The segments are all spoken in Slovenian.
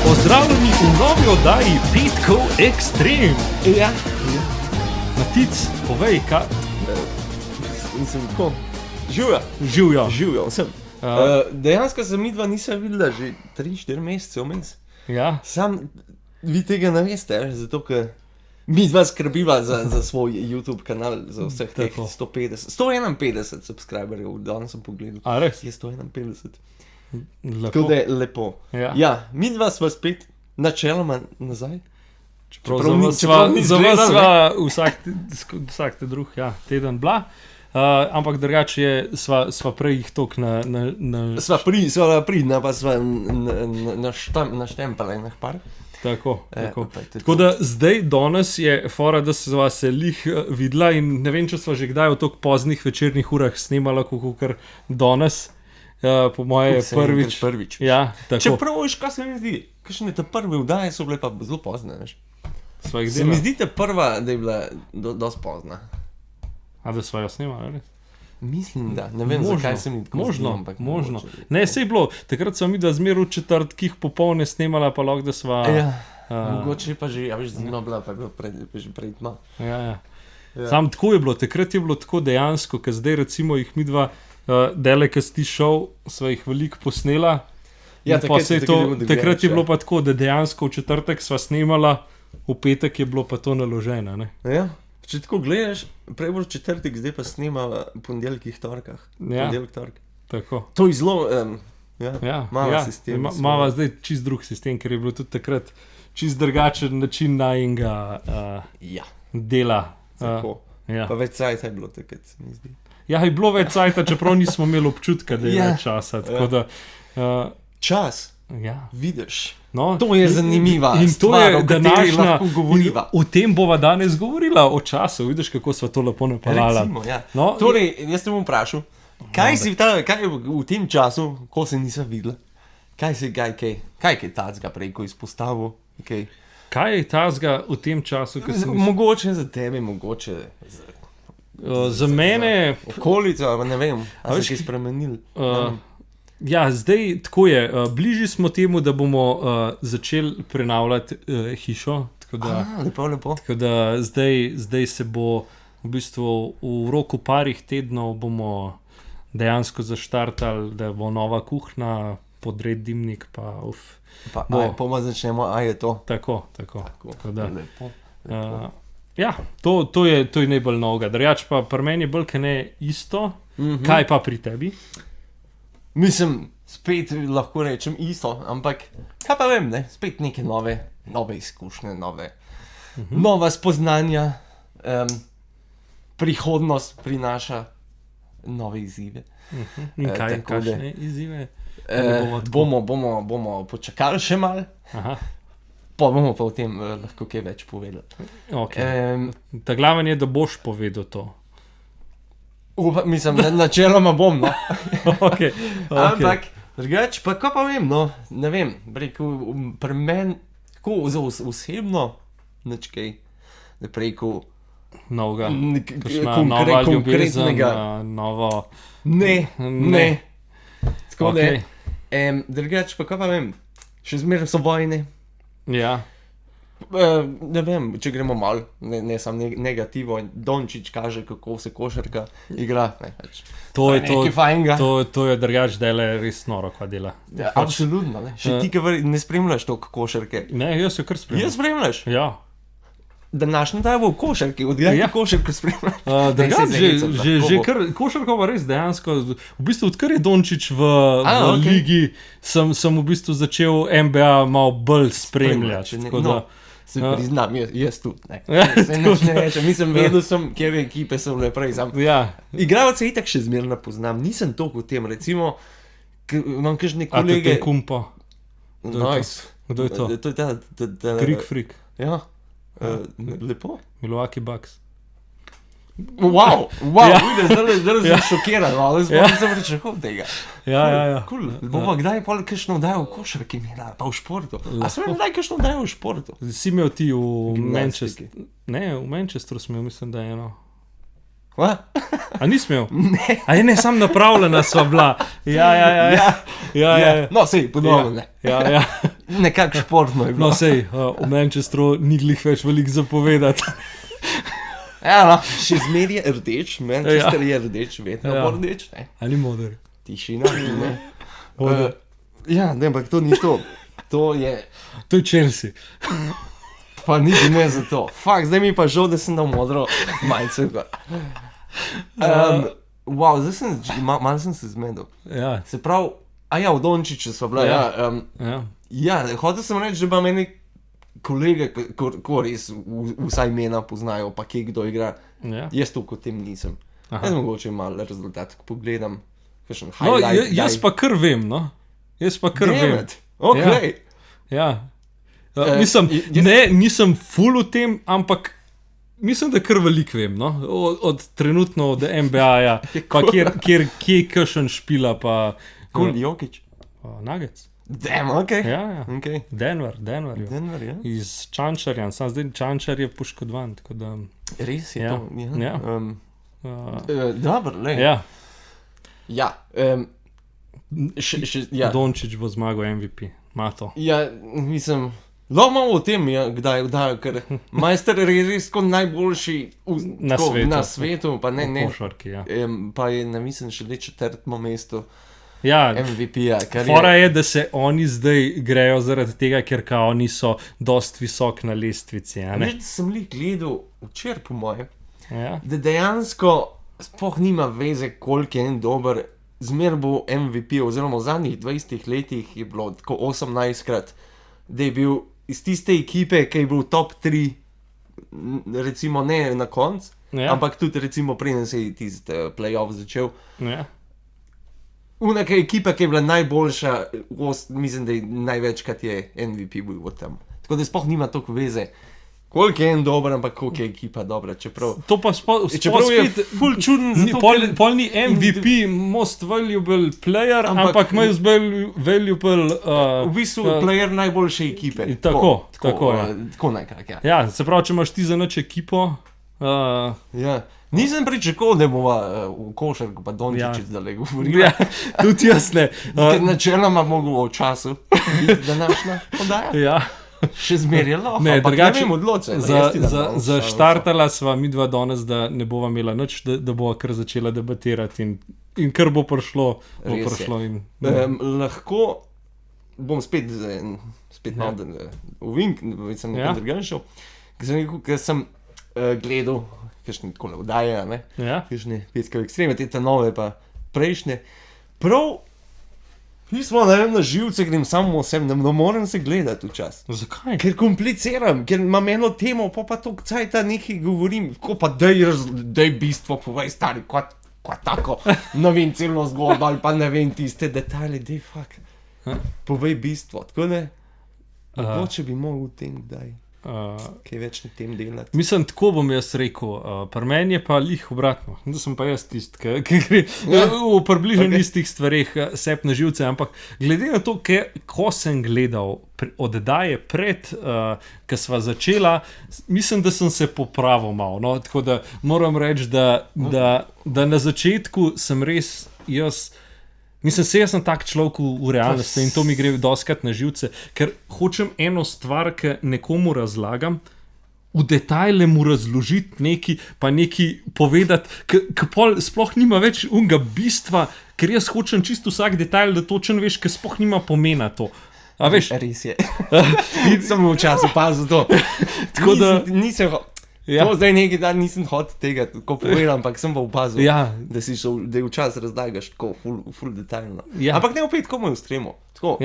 Pozdravljeni v novi oddaji Petkov Extreme. Ja. Matic, povej, kaj... Mislim, tako, živja. Živja, vsem. Dejansko se midva nisem videla že 3-4 mesece vmes. Ja. Sam, vi tega ne veste, zato ker midva skrbiva za svoj YouTube kanal, za vseh teh 151 subscriberjev, danes sem pogledal. A res? Je 151. Lepo. Tako da je lepo. Ja, midva sva spet načeloma nazaj. Čeprav za vas sva vsak te drug teden bila. Ampak drugače sva prej jih tok na... Sva pridna, pa sva naštempala enih par. Tako. Tako da zdaj, danes je fora, da sva se lih videla in ne vem, če sva že kdaj v tok poznih večernih urah snemala, kakor danes. Po moje prvič. Ja, tako. Čeprav veš, kaj se mi zdi, kakšne te prve vdaje so bile pa zelo pozne, veš. Se mi zdi te prva, da je bila dosti pozna. A da sva jo snimala, res? Mislim, da. Ne vem, zakaj se mi tako zdi, ampak možno. Ne, sej bilo. Takrat sva midva zmer v četrtkih popolne snimala, pa lahko, da sva... Mogoče pa že, ja veš, zima bila, pa je bilo že prej tma. Ja. Sam tako je bilo, takrat je bilo tako dejansko, ker zdaj recimo jih midva dele, ki si šel, sva jih veliko posnela. Ja, takrat je bilo pa tako, da dejansko v četrtek sva snimala, v petek je bilo pa to naloženo, ne? Ja. Če tako gledaš, prej bo četrtek, zdaj pa snima ponedeljkih, torkah. Ponedeljk, tork. Tako. To je zelo, mava sistem. Mava zdaj čist drug sistem, ker je bilo tudi takrat čist drugačen način najinga dela. Tako. Pa več cajta je bilo takrat, se mi zdi. Ja, je bilo več cajta, čeprav nismo imeli občutka, da je več časa. Tako da... Čas. Ja. Vidiš. No, to je zanimiva stvar, o kateri lahko govoriva. O tem bova danes govorila, o času. Vidiš, kako sva to lepo napeljala. Recimo, ja. No, torej, jaz te bom vprašal, kaj je v tem času, ko se nisem videla, kaj je tacga prej, ko izpostavil? Kaj je tacga v tem času, ko sem... Mogoče za tebe, mogoče za mene... Okolico, ne vem, a se je spremenil. Ja, zdaj tako je. Bližji smo temu, da bomo začeli prenavljati hišo. Lepo. Tako da zdaj se bo v bistvu v roku parih tednov bomo dejansko zaštartali, da bo nova kuhna, podred dimnik, pa Poma začnemo, a je to? Tako da, lepo. Ja, to je najbolj novega. Drugače pa pri meni je bolj, kaj ne isto. Kaj pa pri tebi? Mislim, spet lahko rečem isto, ampak kaj pa vem, ne? Spet neke nove izkušnje, nova spoznanja, prihodnost prinaša nove izzive. In kakšne izzive? Bomo počakali še malo, pa bomo pa o tem lahko kaj več povedali. Ta glaven je, da boš povedal to. Mislim, načeloma bom, no. Okay. Ampak, drugače, pa kaj pa vem, no, ne vem, pri meni, tako osebno, nič kaj, da preko novega, nova ljubeznega, novo... Ne. Tako da, drugače, pa kaj pa vem, še zmeraj so vojne. Ja. Ne vem, če gremo malo, ne sam negativo, Dončić kaže, kako se košarka igra. To je drugač dele res noro, kva dela. Ja, absolutno, ne. Še ti, ki ne spremljaš toliko košarke. Ne, jaz jo kar spremljam. Jaz spremljaš? Ja. Današnji dan v košarki, odgledaj košarko spremljaš. Že kar košarko pa res dejansko, v bistvu odkar je Dončić v ligi, sem v bistvu začel NBA malo bolj spremljati. Se priznam, jaz tudi, ne. Se nič ne rečem, mislim, vedel sem, kjer ekipe so bile prej. Igralce itak še zmerno poznam, nisem toliko v tem, recimo, imam kakšne kolege... A te kumpa? Nice. Kdo je to? To je ta... Greek Freak. Ja. Lepo? Milwaukee Bucks. Wow, zdaj sem šokiran, ali sem pričakoval tega. Ja. Cool. Bomo kdaj pa kakšno dajo v košarki imela, pa v športu. A sem kdaj kakšno dajo v športu? Si imel ti v Manchesteru? Ne, v Manchesteru sem imel, mislim, da je eno. Hva? A nisi imel? Ne. A je ne, sam napravljena sva bila. Ja. No, sej, podobno, ne. Ja. nekako športno je bilo. No, sej, o Manchesteru ni glih več veliko zapovedati. Ja, no, še zmeraj je rdeč, Manchester je rdeč, vedno bo rdeč. Ali moder. Tišina, ne. Ja, ne, ampak to ni to. To je Chelsea. Pa niti ne za to. Fak, zdaj mi pa žal, da sem dal modro majico. Wow, zdaj malo sem se zmedel. Ja. Se pravi, v Dončiću sva bila, ja, hotel sem reči, da imam ene kolege, ko res vsaj imena poznajo, pa kje kdo igra. Jaz to kot tem nisem. Jaz mogoče malo rezultat, ko pogledam, kakšen highlight. Jaz pa kar vem, no. Jaz pa kar vem. Ok. Ja. Mislim, nisem full v tem, ampak mislim, da kar veliko vem, no. Od trenutno od NBA-ja, pa kje kakšen špila, pa... Jokić? Nuggets. Damn, ok. Ja. Okay. Denver, ja. Iz Čančarja, sam zdaj Čančar je poškodovan, tako da... Res je to, ja. Dobro, lej. Ja. Ja. Dončić bo zmagal MVP, ima to. Ja, mislim... Lahko malo o tem, kdaj, ker majster je res kot najboljši na svetu, pa ne. Košarki, ja. Pa je, ne mislim, še le 4. mesto MVP-ja. Fora je, da se oni zdaj grejo zaradi tega, ker kao niso dost visok na lestvici. Sem li gledal včeraj, po moje, da dejansko sploh nima veze, koliko je en dober, zmer bo MVP, oziroma v zadnjih 20 letih je bilo tako 18krat, da je bil iz tiste ekipe, ki je bil top 3, recimo ne na konc, ampak tudi recimo preden se je tisti playoff začel. Unaka ekipa, ki je bila najboljša, mislim, da je največkrat je MVP bil v tem. Tako da sploh nima toliko veze, koliko je en dober, ampak koliko je ekipa dobra, čeprav... To pa čeprav je ful čuden, pol ni MVP, most valuable player, ampak most valuable... V bistvu player najboljše ekipe. Tako, Tako nekak, ja. Ja, se pravi, če imaš ti za nič ekipo... Ja, nisem pričakoval, da bova v košarku pa Dončić zdaj govorila. Ja, tudi jaz ne. Ker načeloma mogo v času današnja podaja. Ja. Še zmerjalo, ampak ne vem odločen. Zaštartala sva midva danes, da ne bova imela nič, da bova kar začela debatirati in kar bo prišlo, bo prišlo. Lahko bom spet malo v Vink, sem nekaj drugega šel, ker sem gledal kakšne takole vdaje, kakšne petske ekstreme, te nove pa prejšnje. Prav pismo, ne vem, na živce grem samo osem, ne morem se gledati včasih. Zakaj? Ker kompliciram, ker imam eno temo, pa to cajta nekaj govorim, ko pa daj bistvo, povej stari, kva tako, ne vem, celo zgodbo ali pa ne vem, tiste detajle, daj fak, povej bistvo, tako ne, mogoče bi mogel v tem kdaj. Kaj več na tem delati. Mislim, tako bom jaz rekel, pri meni je pa lih obratno, da sem pa jaz tist, ki gre v približno istih stvareh sep na živce, ampak glede na to, ko sem gledal oddaje pred, ko sva začela, mislim, da sem se popravil malo, no, tako da moram reči, da na začetku sem res jaz... Mislim, jaz sem tak človek v realnosti in to mi gre doskrat na živce, ker hočem eno stvar, ki nekomu razlagam, v detajle mu razložiti nekaj, pa nekaj povedati, ki pol sploh nima več unga bistva, ker jaz hočem čisto vsak detajl, da točno veš, ker sploh nima pomena to. A veš? Res je. Sem v času pazil to. Tako da... Nisem... To zdaj nekaj dan nisem hotel tega tako povedal, ampak sem pa opazil, da si šel, da je včasih razlagaš tako ful detaljno. Ampak ne opet komu je ustremo. Tako,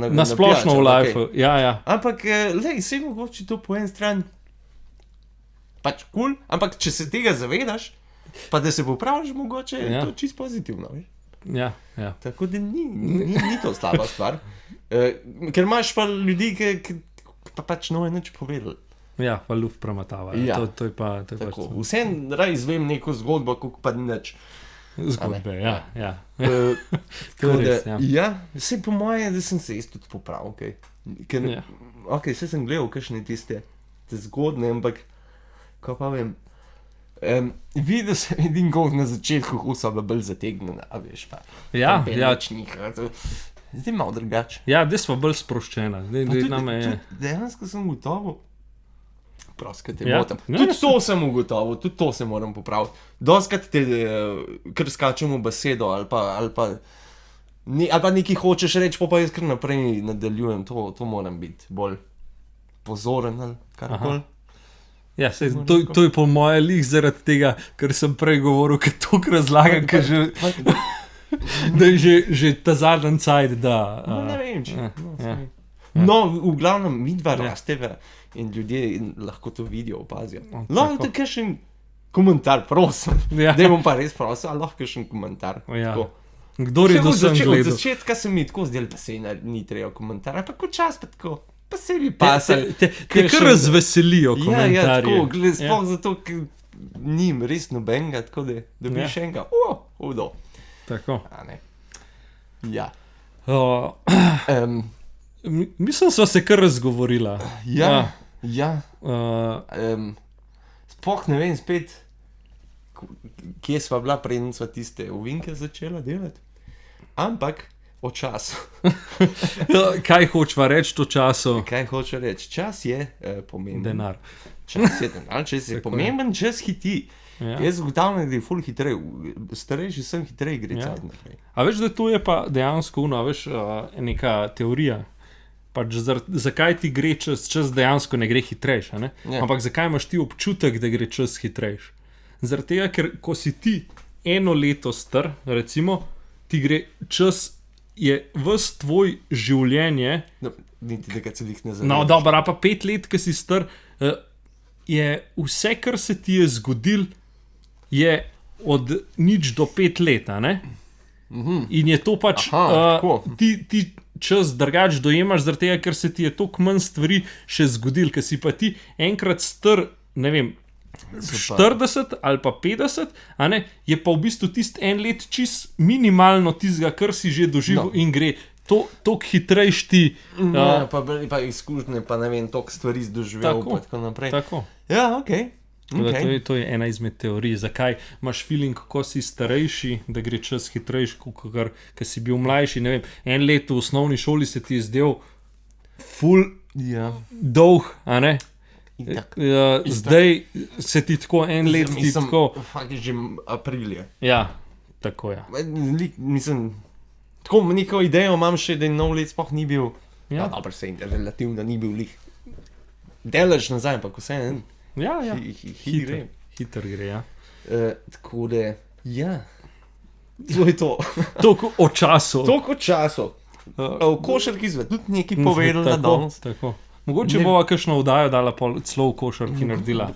na splošno v life. Ampak, lej, vse mogoče to po en stran pač cool, ampak če se tega zavedaš, pa da se popraviš, mogoče je to čisto pozitivno. Ja. Tako da ni to slaba stvar. Ker imaš pa ljudi, ki pa pač ne nič povedali. Ja, pa luft prematava. To je pa... Vse raj izvem neko zgodbo, kako pa nič. Zgodbe, ja. To je res, ja. Vse po moje, da sem se tudi popravil, ker, vse sem gledal, kakšne tiste zgodne, ampak, ko pa vem, videl sem edin gol na začetku, ko so bila bolj zategnjena, a veš pa. Ja. Zdaj malo drugače. Ja, zdaj smo bolj sproščena. Dejansko sem gotovo. Proskaj te motam. Tudi to sem ugotovil, tudi to se moram popraviti. Doskrat te kar skačemo besedo ali pa nekaj hočeš reči, pa jaz kar naprej nadaljujem. To moram biti bolj pozoren ali karkoli. Ja, to je po moje lih zaradi tega, ker sem prej govoril, ker to razlagam, ker že... Da je že ta zadnji cajt, da... Ne vem, če... No, v glavnem, mi dva rasteva in ljudje lahko to vidijo, opazijo. Lahko te kakšen komentar, prosim. Daj bom pa res prosil, ali lahko kakšen komentar. Kdor je do sem gledal. Od začetka se mi tako zdel, da se ni treba komentar, ampak ko čas pa tako, pa se mi pasal. Te kar razveselijo komentarje. Ja, tako, sploh zato, ker njim res nobenega, tako da bi še enega, udo. Tako. Ja. Mislim, sva se kar razgovorila. Ja. Sploh ne vem spet, kje sva bila, preden sva tiste ovinke začela delati. Ampak o času. Kaj hočva reči o času? Kaj hočva reči? Čas je pomemben. Denar. Čas je denar, čas je pomemben, čas hiti. Jaz ugotavljam, da je ful hitrej, starejši sem hitrej gre cajt naprej. A veš, da to je pa dejansko neka teorija. Pač zakaj ti gre čas dejansko ne gre hitrejš, ne? Ampak zakaj imaš ti občutek, da gre čas hitrejš? Zaradi tega, ker ko si ti 1 leto star, recimo, ti gre čas, je ves tvoj življenje... Niti tega celih ne zavedaš. No, dobra, pa 5 let, ko si star, je vse, kar se ti je zgodil, je od 0 do 5 let, ne? In je to pač, ti čas drugač dojemaš, zaradi tega, ker se ti je toliko manj stvari še zgodil, ker si pa ti enkrat star, ne vem, 40 ali pa 50, a ne, je pa v bistvu tist 1 let čist minimalno tistega, kar si že doživel in gre toliko hitrejš ti. Pa izkušnje, pa ne vem, toliko stvari doživel, pa tako naprej. Tako. Ja, okej. To je ena izmed teorij, zakaj imaš feeling, ko si starejši, da gre čas hitrejši, kot si bil mlajši. Ne vem, 1 let v osnovni šoli se ti je zdel ful dolg, a ne? Zdaj se ti tako 1 let ti tako... Fakt je že aprilje. Ja, tako je. Mislim, tako neko idejo imam še, da nov let sploh ni bil, dobro se relativno ni bil lih delež nazaj, ampak vse ne. Ja, hiter gre, ja. Tako da, ja, to je to. Toliko o času. O košarki izved, tudi nekaj povedala danes. Tako. Mogoče bova kakšno vdajo dala celo v košarki naredila.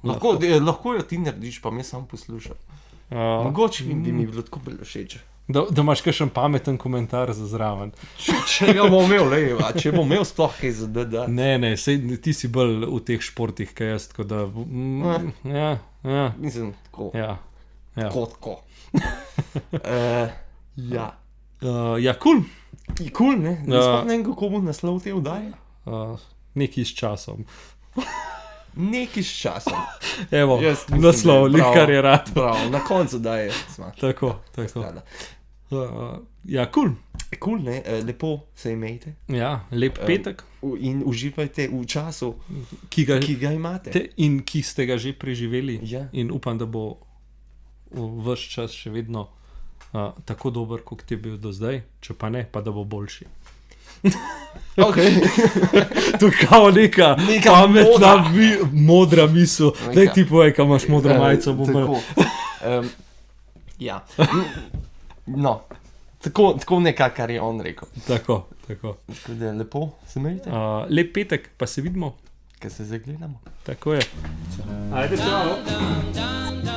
Lahko jo ti narediš, pa me sam poslušam. Mogoče bi mi bilo tako bolj všeč. Da imaš kakšen pameten komentar za zraven. Če ga bom imel, če bom imel sploh kaj za da. Ne, ti si bolj v teh športih, kaj jaz, tako da... Mislim, tako. Tako. Ja, cool. Cool, ne? Sploh ne vem, kako bo naslov te vdaje. Nekaj s časom. Nekaj s časom. Evo, naslov, kar je rad. Prav, na koncu daje. Tako. Ja, cool. Cool, ne? Lepo se imejte. Ja, lep petek. In uživajte v času, ki ga imate. In ki ste ga že preživeli. Ja. In upam, da bo vaš čas še vedno tako dober, kot je bil do zdaj. Če pa ne, pa da bo boljši. To je kao neka pametna, modra misel. Daj ti povej, kaj imaš modro majico. Ja. No, tako nekaj, kar je on rekel. Tako. Tako da lepo se imejte. Lep petek, pa se vidimo. Kaj se zagledamo. Tako je. Ajde, čau.